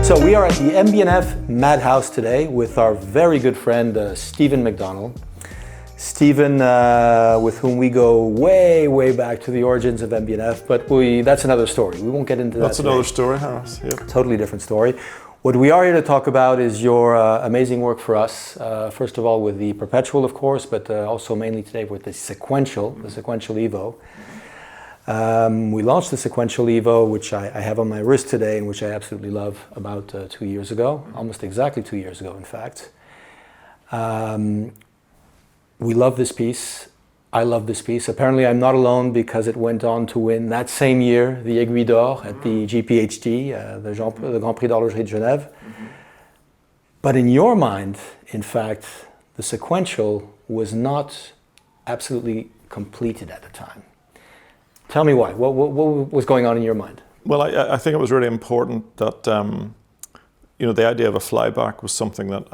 So we are at the MB&F Madhouse today with our very good friend Stephen McDonnell. Stephen, with whom we go way, way back to the origins of MB&F, but that's another story. We won't get into that. That's another story, Charris. Yep. Totally different story. What we are here to talk about is your amazing work for us. First of all, with the Perpetual, of course, but also mainly today with the Sequential Evo. We launched the Sequential Evo, which I have on my wrist today and which I absolutely love, about 2 years ago, almost exactly 2 years ago, in fact. We love this piece. I love this piece. Apparently I'm not alone because it went on to win that same year the Aiguille d'Or at the GPHD, the Grand Prix d'Horlogerie de Genève. But in your mind, in fact, the Sequential was not absolutely completed at the time. Tell me why. What was going on in your mind? Well, I think it was really important that the idea of a flyback was something that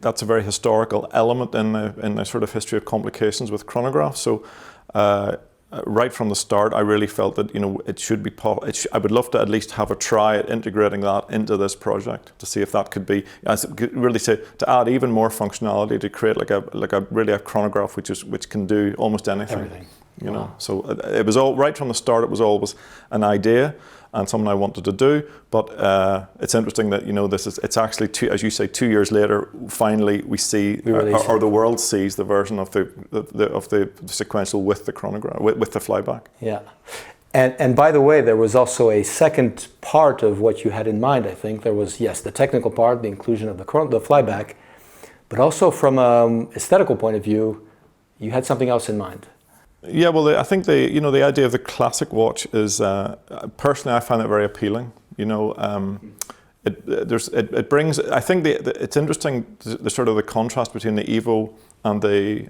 that's a very historical element in the sort of history of complications with chronographs. So right from the start, I really felt that it should be. I would love to at least have a try at integrating that into this project to see if that could be, really say, to add even more functionality to create like a chronograph which can do almost anything. Everything. Wow. So it was all right from the start. It was always an idea and something I wanted to do. But it's interesting that it's actually as you say, 2 years later, finally we see, or the world sees the version of the Sequential with the chronograph, with the flyback. Yeah. And by the way, there was also a second part of what you had in mind. I think there was, yes, the technical part, the inclusion of the flyback, but also from an aesthetical point of view, you had something else in mind. Yeah, well, I think the idea of the classic watch is, personally, I find it very appealing. It brings. I think it's interesting the sort of the contrast between the Evo and the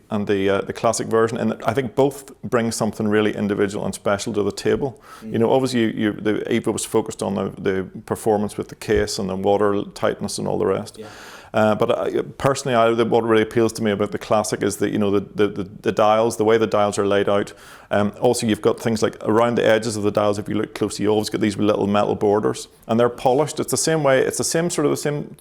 classic version, and I think both bring something really individual and special to the table. Obviously, the Evo was focused on the performance with the case and the water tightness and all the rest. Yeah. But personally, what really appeals to me about the classic is the dials, the way the dials are laid out. Also, you've got things like around the edges of the dials. If you look closely, you always get these little metal borders, and they're polished. It's the same way. It's the same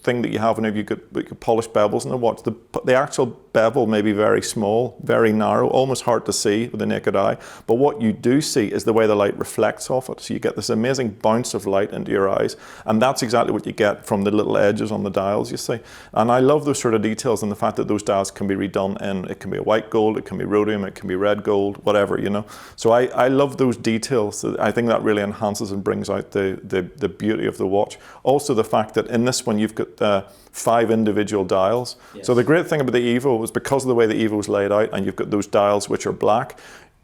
thing that you have whenever you get polished bevels in a watch. The actual bevel may be very small, very narrow, almost hard to see with the naked eye. But what you do see is the way the light reflects off it. So you get this amazing bounce of light into your eyes, and that's exactly what you get from the little edges on the dials. You see. And I love those sort of details and the fact that those dials can be redone in, it can be a white gold, it can be rhodium, it can be red gold, whatever, So I love those details. I think that really enhances and brings out the beauty of the watch. Also the fact that in this one you've got 5 individual dials. Yes. So the great thing about the Evo was because of the way the Evo is laid out and you've got those dials which are black,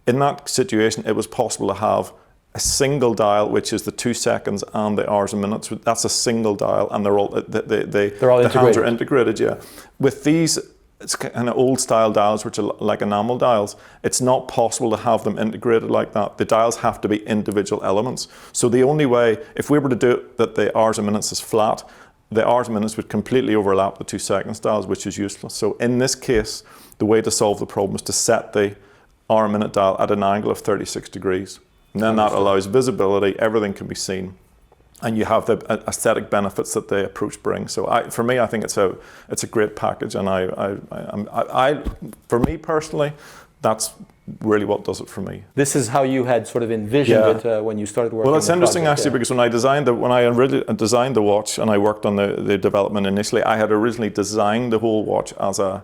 in that situation it was possible to have a single dial, which is the 2 seconds and the hours and minutes. That's a single dial, and they're all the hands are integrated. Yeah, with these, it's kind of old style dials, which are like enamel dials. It's not possible to have them integrated like that. The dials have to be individual elements. So the only way, if we were to do it, that the hours and minutes is flat, the hours and minutes would completely overlap the 2 seconds dials, which is useless. So in this case, the way to solve the problem is to set the hour and minute dial at an angle of 36 degrees. And then that allows visibility, everything can be seen, and you have the aesthetic benefits that the approach brings. So for me, I think it's a great package, and for me personally, that's really what does it for me. This is how you had sort of envisioned it when you started working. Well, it's interesting actually, because when I originally designed the watch and I worked on the development initially, I had originally designed the whole watch as a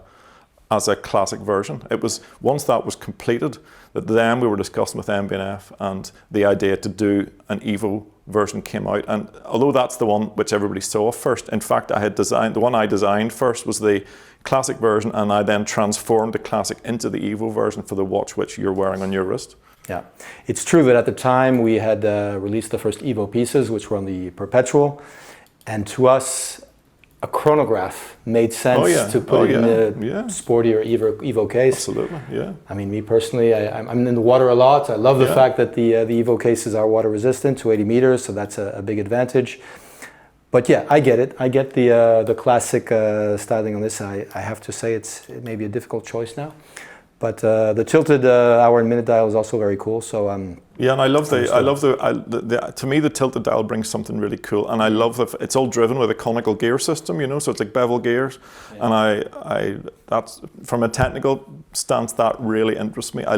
classic version. It was once that was completed that then we were discussing with MB&F, and the idea to do an Evo version came out. And although that's the one which everybody saw first, in fact the one I designed first was the classic version, and I then transformed the classic into the Evo version for the watch which you're wearing on your wrist. Yeah, it's true that at the time we had released the first Evo pieces, which were on the Perpetual, and to us a chronograph made sense to put in the sporty or Evo case. Absolutely, yeah. I mean, me personally, I'm in the water a lot. I love the fact that the Evo cases are water resistant to 80 meters, so that's a big advantage. But yeah, I get it. I get the classic styling on this. I have to say it may be a difficult choice now. But the tilted hour and minute dial is also very cool. So yeah, and I love to me the tilted dial brings something really cool, and I love that it's all driven with a conical gear system, you know, so it's like bevel gears, and I that's from a technical stance that really interests me. I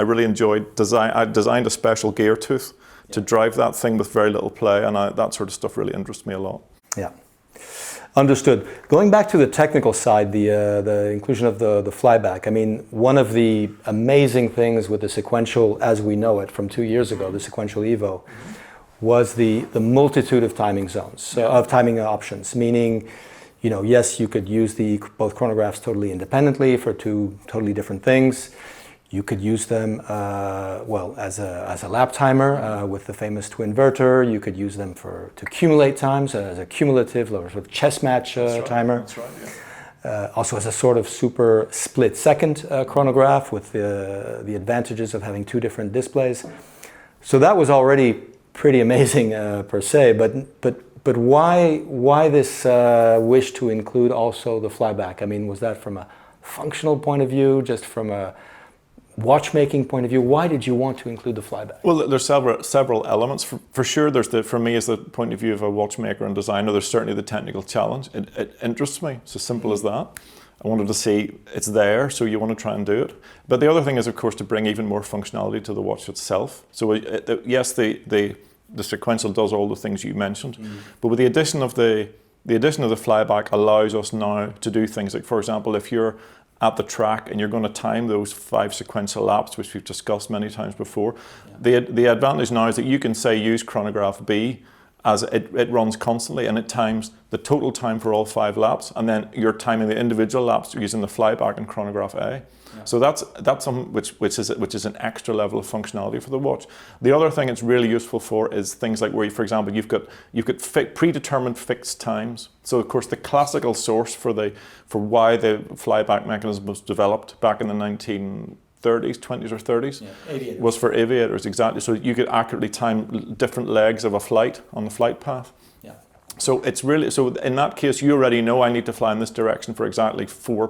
really enjoyed design. I designed a special gear tooth to drive that thing with very little play, and that sort of stuff really interests me a lot. Yeah. Understood. Going back to the technical side, the inclusion of the flyback. I mean, one of the amazing things with the sequential, as we know it from 2 years ago, the sequential Evo, was the multitude of timing zones, of timing options. Meaning, you know, yes, you could use both chronographs totally independently for two totally different things. You could use them, as a lap timer with the famous twin inverter. You could use them to accumulate times as a cumulative or sort of chess match timer. That's right, yeah. Also as a sort of super split second chronograph with the advantages of having two different displays. So that was already pretty amazing per se. But why this wish to include also the flyback? I mean, was that from a functional point of view, just from a watchmaking point of view? Why did you want to include the flyback? Well, there's several elements. For sure, for me as the point of view of a watchmaker and designer, there's certainly the technical challenge. It interests me. It's as simple as that. I wanted to see it's there, so you want to try and do it. But the other thing is, of course, to bring even more functionality to the watch itself. So yes, the sequential does all the things you mentioned, but with the addition of the flyback allows us now to do things like, for example, if you're at the track and you're going to time those 5 sequential laps, which we've discussed many times before. Yeah. The advantage now is that you can say use chronograph B as it runs constantly and it times the total time for all 5 laps, and then you're timing the individual laps using the flyback and chronograph A. Yeah. So that's something which is an extra level of functionality for the watch. The other thing it's really useful for is things like where, for example, you've got predetermined fixed times. So of course the classical source for why the flyback mechanism was developed back in the 1930s, 20s or 30s, was for aviators, exactly. So you could accurately time different legs of a flight on the flight path. Yeah. So it's really, so in that case, you already know I need to fly in this direction for exactly 4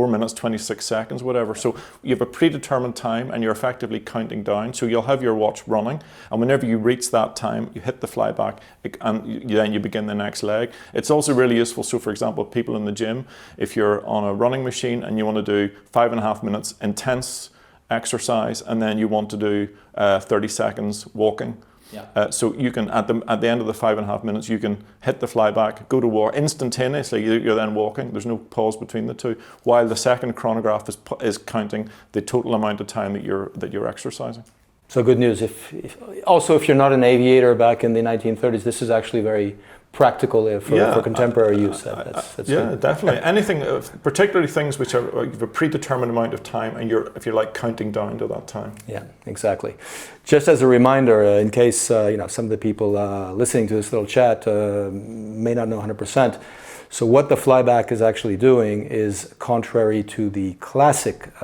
minutes, 26 seconds, whatever. So you have a predetermined time and you're effectively counting down. So you'll have your watch running, and whenever you reach that time, you hit the flyback and then you begin the next leg. It's also really useful. So for example, people in the gym, if you're on a running machine and you want to do 5.5 minutes intense exercise, and then you want to do 30 seconds walking. Yeah. So you can, at the end of the 5.5 minutes, you can hit the flyback, go to walk instantaneously. You're then walking. There's no pause between the two, while the second chronograph is counting the total amount of time that you're exercising. So good news. If you're not an aviator back in the 1930s, this is actually very practical for contemporary use. That's good. Definitely. Anything, particularly things which are you have a predetermined amount of time, and you're, if you like, counting down to that time. Yeah, exactly. Just as a reminder, in case some of the people listening to this little chat may not know 100%. So what the flyback is actually doing is contrary to the classic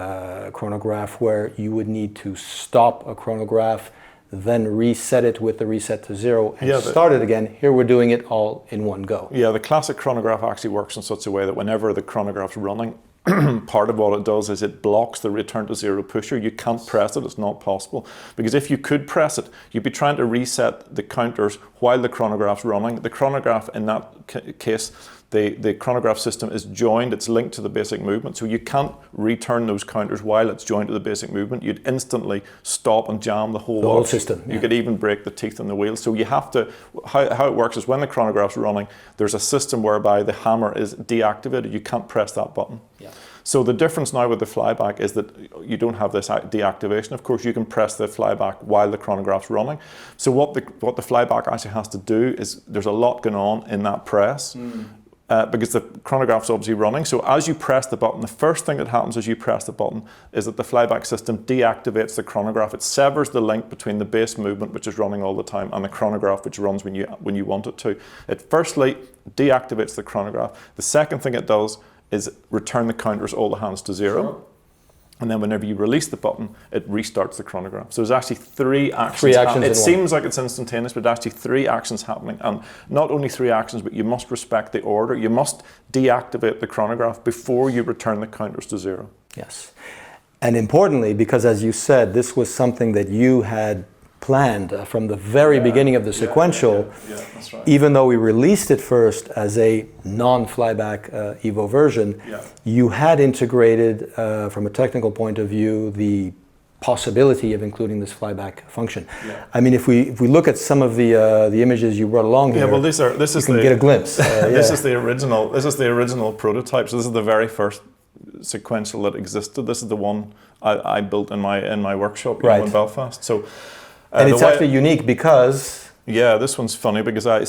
chronograph, where you would need to stop a chronograph, then reset it with the reset to 0 and start it again. Here we're doing it all in one go. Yeah, the classic chronograph actually works in such a way that whenever the chronograph's running, part of what it does is it blocks the return to 0 pusher. You can't press it, it's not possible. Because if you could press it, you'd be trying to reset the counters while the chronograph's running. The chronograph in that case, the chronograph system is joined, it's linked to the basic movement, so you can't return those counters while it's joined to the basic movement. You'd instantly stop and jam the whole system. You could even break the teeth in the wheel. So you have to, how it works is when the chronograph's running, there's a system whereby the hammer is deactivated. You can't press that button. Yeah. So the difference now with the flyback is that you don't have this deactivation. Of course, you can press the flyback while the chronograph's running. So what the flyback actually has to do is, there's a lot going on in that press. Because the chronograph's obviously running. So as you press the button, the first thing that happens as you press the button is that the flyback system deactivates the chronograph. It severs the link between the base movement, which is running all the time, and the chronograph, which runs when you want it to. It firstly deactivates the chronograph. The second thing it does is return the counters, all the hands, to 0. Sure. And then whenever you release the button, it restarts the chronograph. So there's actually 3 actions. 3 actions. It seems like it's instantaneous, but actually 3 actions happening. And not only 3 actions, but you must respect the order. You must deactivate the chronograph before you return the counters to 0. Yes. And importantly, because as you said, this was something that you had planned from the very beginning of the sequential, that's right. even though we released it first as a non-flyback Evo version, you had integrated, from a technical point of view, the possibility of including this flyback function. I mean, if we look at some of the images you brought along here, well, this is you can get a glimpse. This is the original prototype. So this is the very first sequential that existed. This is the one I built in my workshop in Belfast. So, and it's actually unique because this one's funny because I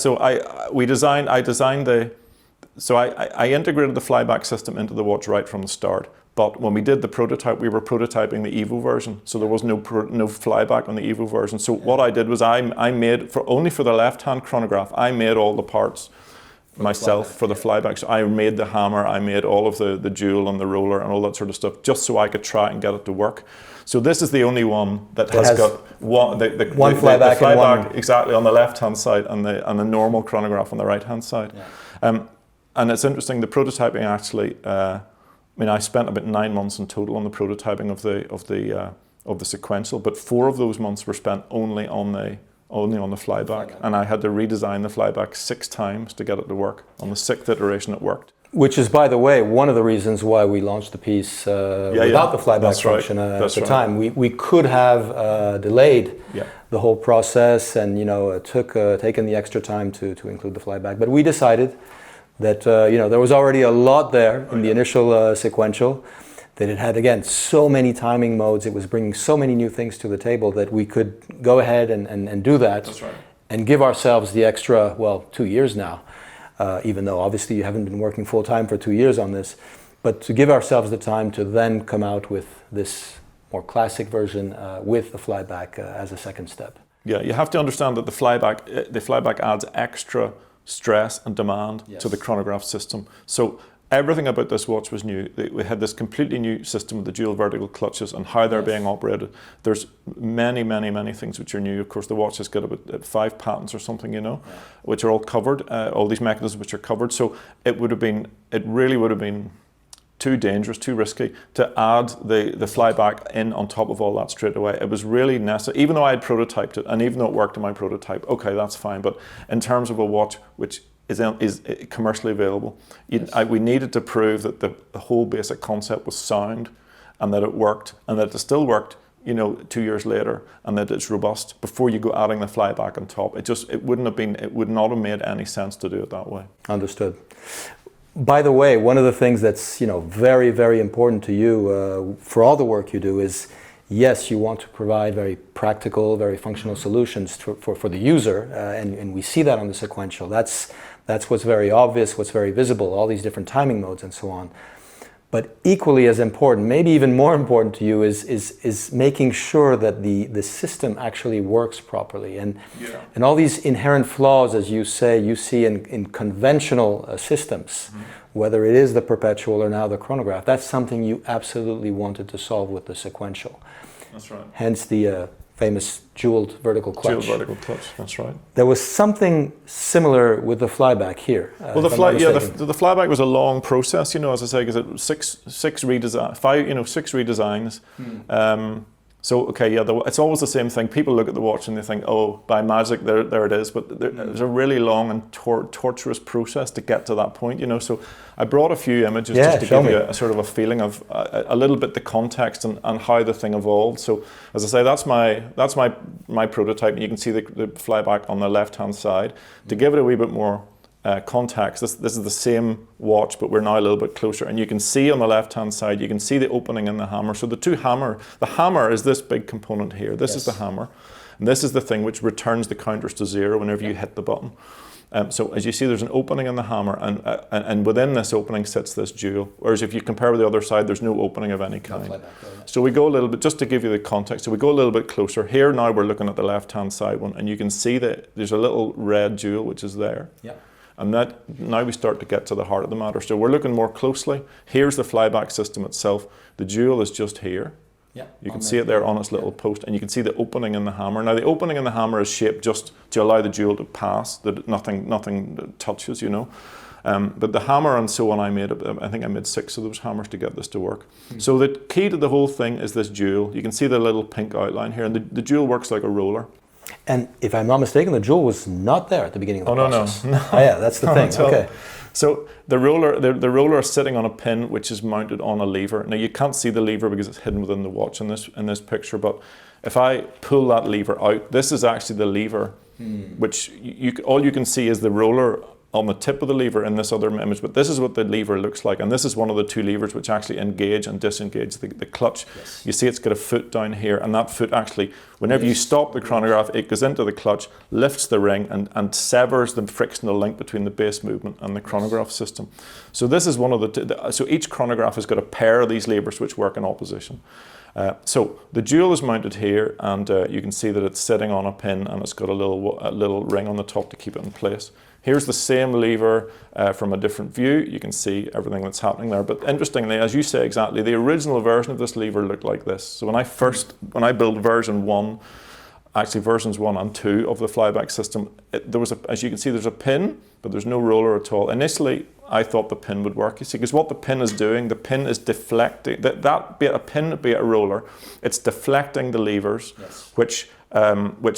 integrated the flyback system into the watch right from the start. But when we did the prototype, we were prototyping the Evo version, so there was no flyback on the Evo version. So what I did was I made only for the left-hand chronograph, I made all the parts myself for the flyback. So I made the hammer, I made all of the jewel and the roller and all that sort of stuff, just so I could try and get it to work. So this is the only one that has got one flyback exactly on the left-hand side and the normal chronograph on the right-hand side. And it's interesting, the prototyping actually. I spent about 9 months in total on the prototyping of the sequential, but 4 of those months were spent only on the flyback, and I had to redesign the flyback 6 times to get it to work. On the 6th iteration, it worked. Which is, by the way, one of the reasons why we launched the piece without the flyback function at the time. We could have delayed the whole process and taken the extra time to include the flyback, but we decided that there was already a lot there in the initial sequential, that it had, again, so many timing modes, it was bringing so many new things to the table that we could go ahead and do that. That's right. And give ourselves the extra, 2 years now, even though obviously you haven't been working full time for 2 years on this, but to give ourselves the time to then come out with this more classic version with the flyback as a second step. Yeah, you have to understand that the flyback adds extra stress and demand to the chronograph system. So everything about this watch was new. We had this completely new system with the dual vertical clutches and how they're being operated. There's many, many, many things which are new. Of course, the watch has got about 5 patents or something, which are all covered. All these mechanisms which are covered. So it really would have been too dangerous, too risky to add the flyback in on top of all that straight away. It was really necessary, even though I had prototyped it, and even though it worked in my prototype, okay, that's fine. But in terms of a watch which is commercially available, we needed to prove that the whole basic concept was sound, and that it worked, and that it still worked, 2 years later, and that it's robust before you go adding the flyback on top. It would not have made any sense to do it that way. Understood. By the way, one of the things that's very, very important to you for all the work you do is, yes, you want to provide very practical, very functional solutions for the user, and we see that on the sequential. That's what's very obvious, what's very visible, all these different timing modes and so on. But equally as important, maybe even more important to you, is making sure that the system actually works properly. And all these inherent flaws, as you say, you see in conventional systems, whether it is the perpetual or now the chronograph, that's something you absolutely wanted to solve with the sequential. That's right. Hence the famous jeweled vertical clutch. Jeweled vertical clutch, that's right. There was something similar with the flyback here. Well, the flyback was a long process, as I say, because it was six redesigns. It's always the same thing. People look at the watch and they think, oh, by magic, there it is. But there's a really long and torturous process to get to that point, So I brought a few images just to give you a sort of a feeling of a little bit the context and how the thing evolved. So as I say, that's my prototype. And you can see the flyback on the left-hand side. To give it a wee bit more context, this is the same watch, but we're now a little bit closer, and you can see on the left hand side, you can see the opening in the hammer. So the hammer is this big component here. This is the hammer, and this is the thing which returns the counters to 0 whenever you hit the button. So as you see, there's an opening in the hammer, and within this opening sits this jewel, whereas if you compare with the other side, there's no opening of any kind. So we go a little bit, just to give you the context, so we go a little bit closer. Here now we're looking at the left hand side one, and you can see that there's a little red jewel which is there. And now we start to get to the heart of the matter. So we're looking more closely. Here's the flyback system itself. The jewel is just here. Yeah, you can see it there on its little post, and you can see the opening in the hammer. Now the opening in the hammer is shaped just to allow the jewel to pass, that nothing touches, you know. But the hammer and so on, I think I made 6 of those hammers to get this to work. So the key to the whole thing is this jewel. You can see the little pink outline here, and the jewel works like a roller. And if I'm not mistaken, the jewel was not there at the beginning of the process. No. Oh yeah, that's the thing. Okay. So the roller is sitting on a pin which is mounted on a lever. Now you can't see the lever because it's hidden within the watch in this picture, but if I pull that lever out, this is actually the lever, which all you can see is the roller on the tip of the lever in this other image, but this is what the lever looks like, and this is one of the 2 levers which actually engage and disengage the clutch. Yes. You see it's got a foot down here, and that foot actually, whenever you stop the chronograph, it goes into the clutch, lifts the ring, and severs the frictional link between the base movement and the chronograph system. So this is one of so each chronograph has got a pair of these levers which work in opposition. So the jewel is mounted here, and you can see that it's sitting on a pin, and it's got a little ring on the top to keep it in place. Here's the same lever from a different view. You can see everything that's happening there. But interestingly, as you say exactly, the original version of this lever looked like this. So when I built version 1, actually versions 1 and 2 of the flyback system, as you can see, there's a pin, but there's no roller at all. Initially, I thought the pin would work, you see, because what the pin is doing, the pin is deflecting, that be it a pin, be it a roller, it's deflecting the levers, yes, which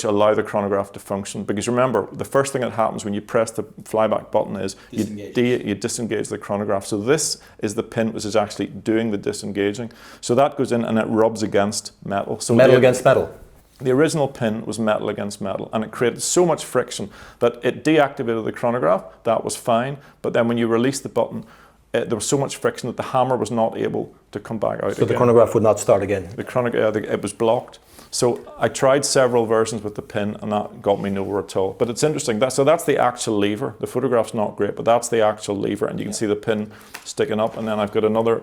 allow the chronograph to function. Because remember, the first thing that happens when you press the flyback button is you disengage the chronograph. So this is the pin which is actually doing the disengaging. So that goes in and it rubs against metal. So metal against metal. The original pin was metal against metal, and it created so much friction that it deactivated the chronograph. That was fine, but then when you release the button, there was so much friction that the hammer was not able to come back out again. So the chronograph would not start again? The chronograph, it was blocked. So I tried several versions with the pin, and that got me nowhere at all. But it's interesting. So that's the actual lever. The photograph's not great, but that's the actual lever, and you can see the pin sticking up, and then I've got another.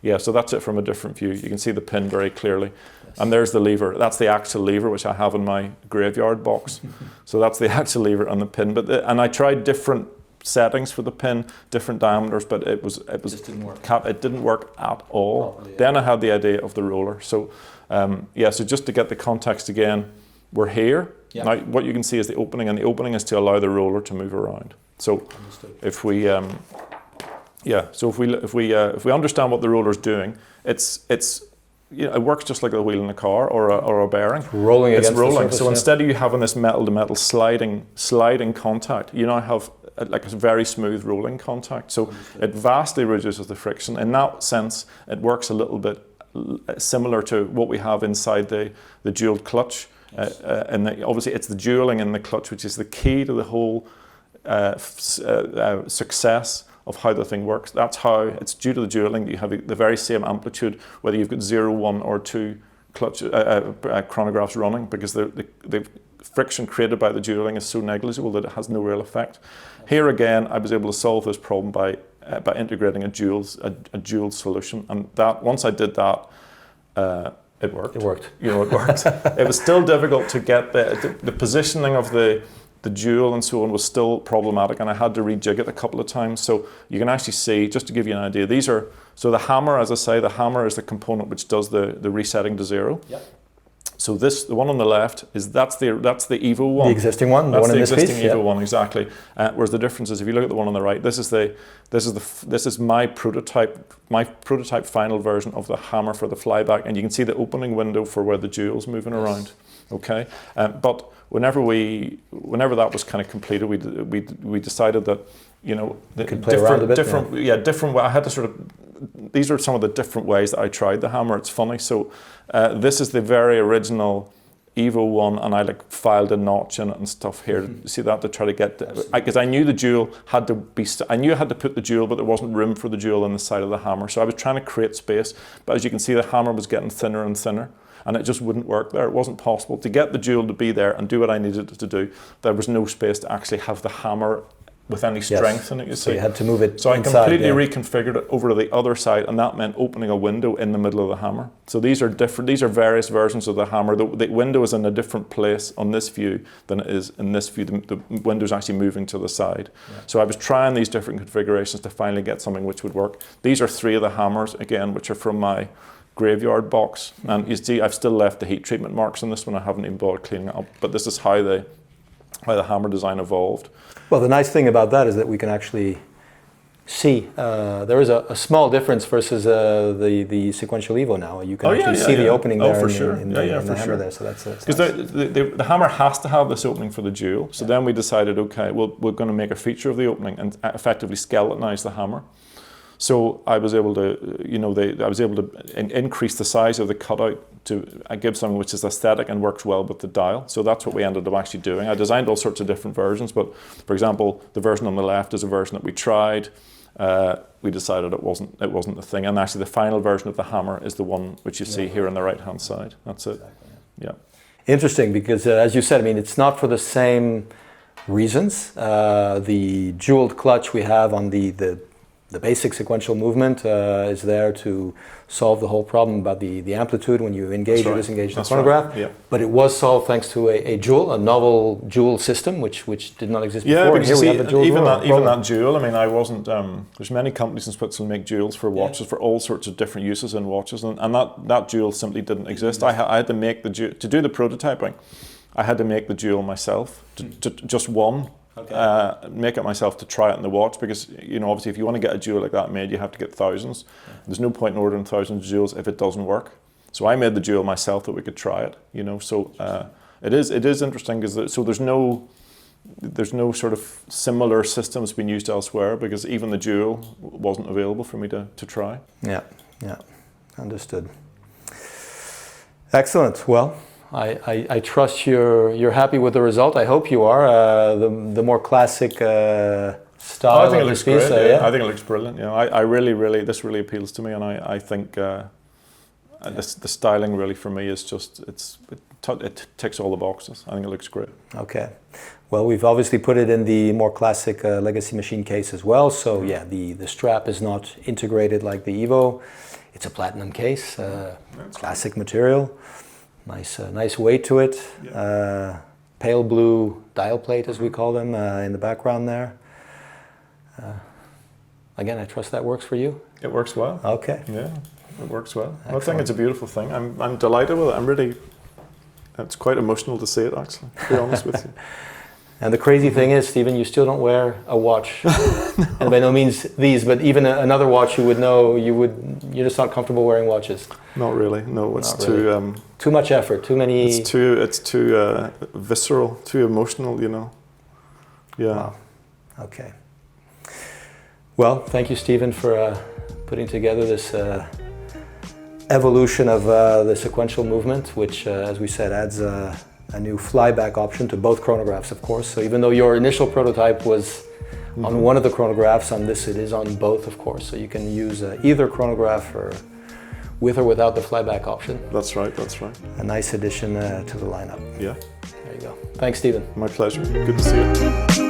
Yeah, so that's it from a different view. You can see the pin very clearly. Yes. And there's the lever. That's the actual lever, which I have in my graveyard box. So that's the actual lever and the pin. And I tried different settings for the pin, different diameters, but it just didn't work. It didn't work at all. Really, yeah. Then I had the idea of the roller. So so just to get the context again, we're here. Yeah. Now what you can see is the opening, and the opening is to allow the roller to move around. So if we if we understand what the roller's doing, it works just like a wheel in a car or a bearing. It's rolling against the surface, so instead of you having this metal to metal sliding contact, you now have like a very smooth rolling contact. So it vastly reduces the friction. In that sense, it works a little bit similar to what we have inside the jeweled clutch. Yes. And obviously it's the jeweling in the clutch which is the key to the whole success of how the thing works. That's how it's due to the jeweling that you have the very same amplitude, whether you've got 0, 1 or 2 clutch chronographs running, because the friction created by the jeweling is so negligible that it has no real effect. Here again, I was able to solve this problem by integrating a jeweled solution, and that once I did that, it worked. It worked. You know, it worked. It was still difficult to get the positioning of the jewel and so on was still problematic, and I had to rejig it a couple of times. So you can actually see, just to give you an idea, so the hammer, as I say, the hammer is the component which does the resetting to 0. Yep. So the one on the left that's the Evo one. The existing one, that's the one in this piece. The existing Evo yep. one, exactly. Whereas the difference is, if you look at the one on the right, this is my prototype final version of the hammer for the flyback, and you can see the opening window for where the jewel's moving around. Okay, but whenever that was kind of completed, we decided that, you know, different. I had to sort of. These are some of the different ways that I tried the hammer. It's funny. So this is the very original Evo one, and I filed a notch in it and stuff here. Mm-hmm. See that, to try to get, because I knew the jewel had to be. I knew I had to put the jewel, but there wasn't room for the jewel on the side of the hammer. So I was trying to create space. But as you can see, the hammer was getting thinner and thinner, and it just wouldn't work there. It wasn't possible to get the jewel to be there and do what I needed it to do. There was no space to actually have the hammer with any strength in it, you see. So you had to move it So inside, I completely reconfigured it over to the other side, and that meant opening a window in the middle of the hammer. So these are different. These are various versions of the hammer. The window is in a different place on this view than it is in this view. The window is actually moving to the side. Yeah. So I was trying these different configurations to finally get something which would work. These are 3 of the hammers, again, which are from my graveyard box. And you see, I've still left the heat treatment marks on this one. I haven't even bothered cleaning it up. But this is how the hammer design evolved. Well, the nice thing about that is that we can actually see. There is a small difference versus the Sequential Evo now. You can see the opening there in the hammer there. So that's because nice. the hammer has to have this opening for the jewel. So then we decided, okay, well, we're going to make a feature of the opening and effectively skeletonize the hammer. So I was able to, increase the size of the cutout to give something which is aesthetic and works well with the dial. So that's what we ended up actually doing. I designed all sorts of different versions, but for example, the version on the left is a version that we tried. We decided it wasn't the thing, and actually the final version of the hammer is the one which you see here on the right hand side. That's it. Exactly, yeah. Interesting, because as you said, I mean, it's not for the same reasons. The jeweled clutch we have on the basic sequential movement is there to solve the whole problem about the amplitude when you engage or disengage the chronograph. Right. Yeah. But it was solved thanks to a novel jewel system, which did not exist before. Yeah, because and here you we have see, a even jewel that jewel, I mean, I wasn't, there's many companies in Switzerland make jewels for watches for all sorts of different uses in watches, and that jewel simply didn't exist. I had to make the jewel, to do the prototyping, I had to make the jewel myself, just one. Okay. Make it myself to try it in the watch, because obviously if you want to get a jewel like that made, you have to get thousands. Yeah. There's no point in ordering thousands of jewels if it doesn't work. So I made the jewel myself that we could try it. So it is interesting, because there's no sort of similar systems being used elsewhere, because even the jewel wasn't available for me to try. Yeah, understood. Excellent. Well, I trust you're happy with the result. I hope you are. The more classic style. I think it looks great. Yeah. I think it looks brilliant. I really this really appeals to me, and I think the styling really for me is just it ticks all the boxes. I think it looks great. Okay. Well, we've obviously put it in the more classic legacy machine case as well. So yeah, the strap is not integrated like the Evo. It's a platinum case, classic material. Nice weight to it. Yeah. Pale blue dial plate, as we call them, in the background there. Again, I trust that works for you. It works well. Okay. Yeah, it works well. Excellent. I think it's a beautiful thing. I'm delighted with it. It's quite emotional to see it, actually, to be honest with you. And the crazy thing is, Stephen, you still don't wear a watch. No. And by no means these, but even another watch you would know, you're just not comfortable wearing watches. Not really. No, it's too much effort, too many. It's too visceral, too emotional, Yeah. Wow. Okay. Well, thank you, Stephen, for putting together this evolution of the sequential movement, which, as we said, adds a new flyback option to both chronographs, of course. So even though your initial prototype was on one of the chronographs, on this it is on both, of course. So you can use either chronograph with or without the flyback option. That's right. A nice addition to the lineup. Yeah. There you go. Thanks, Stephen. My pleasure. Good to see you.